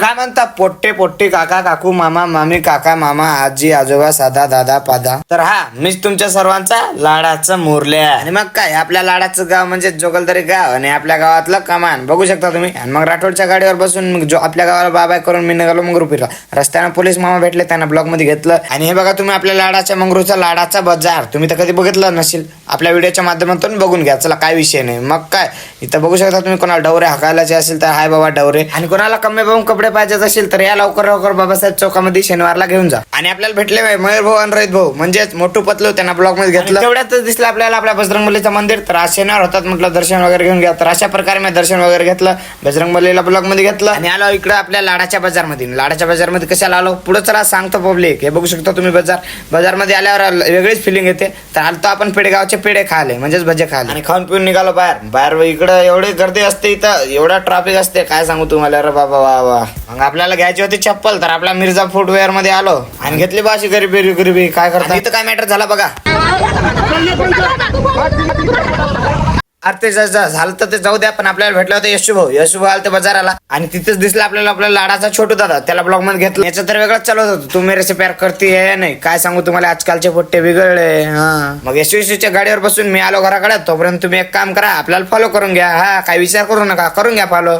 काय म्हणता पोट्टे पोट्टे, काका काकू, मामा मामी, काका मामा, आजी आजोबा, साधा दादा पादा. तर हा मीच तुमच्या सर्वांचा लाडाचा मोरल्या. आणि मग काय आपल्या लाडाचं गाव म्हणजे जोगलदरी गाव आणि आपल्या गावातलं कमान बघू शकता तुम्ही. आणि मग राठोडच्या गाडीवर बसून मग जो आपल्या गावाला बाय करून मी निघालो मंगरुपीला. रस्त्यानं पोलीस मामा भेटले, त्यांना ब्लॉक मध्ये घेतलं. आणि हे बघा तुम्ही आपल्या लाडाच्या मंगरूचा लाडाचा बाजार तुम्ही तर कधी बघितलं नसेल, आपल्या व्हिडिओच्या माध्यमातून बघून घ्या. चला काय विषय नाही. मग काय इथं बघू शकता तुम्ही. कोणाला डवरे हाकायलाचे असेल तर हाय बाबा डवरे. आणि कोणाला कमी पाहून कपडे पाहिजेच असेल तर या लवकर लवकर बाबासाहेब चौकामध्ये शनिवारला घेऊन जा. आणि आपल्याला भेटले मयूर भाऊ आणि रोहित भाऊ म्हणजेच मोठू पतलू, त्यांना ब्लॉक मध्ये घेतलं. तेवढ्यातच दिसलं आपल्याला आपल्या बजरंगबलीचं मंदिर. तर आज शनिवार होतात म्हटलं दर्शन वगैरे घेऊन घ्या. तर अशा प्रकारे मी दर्शन वगैरे घेतलं, बजरंगबलीला ब्लॉक मध्ये घेतलं आणि आलो इकडे आपल्या लाडाच्या बाजार मध्ये. लाडाच्या बाजार मध्ये कशाला आलो पुढे चला सांगतो पब्लिक. हे बघू शकता तुम्ही बाजार मध्ये आल्यावर वेगळीच फिलिंग येते. तर आलतो आपण पेडगावचे पेढे खाले म्हणजेच भजे खाले आणि खाऊन पिऊन निघालो बाहेर इकडं एवढी गर्दी असते, इथं एवढा ट्रॅफिक असते काय सांगू तुम्हाला रे बाबा. वा मग आपल्याला घ्यायची होती चप्पल. तर आपल्या मिर्झा फुटवेअर मध्ये आलो आणि घेतली बा अशी गरीबी काय करता. इथं काय मॅटर झाला बघा. अरे ते झालं तर ते जाऊ द्या, पण आपल्याला भेटलं होतं यशू भाऊ आला ते बाजाराला आणि तिथेच दिसलं आपल्या लाडाचा छोटू दादा. त्याला ब्लॉग मध्ये घेतलं. याचं तर वेगळंच चालत होतं, तू मेरे से प्यार करती है नाही काय सांगू तुम्हाला. आजकालचे पोट्टे बिघडले. हा मग यशूच्या गाडीवर बसून मी आलो घराकडे. तोपर्यंत तुम्ही एक काम करा, आपल्याला फॉलो करून घ्या. हा काय विचार करू नका, करून घ्या फॉलो.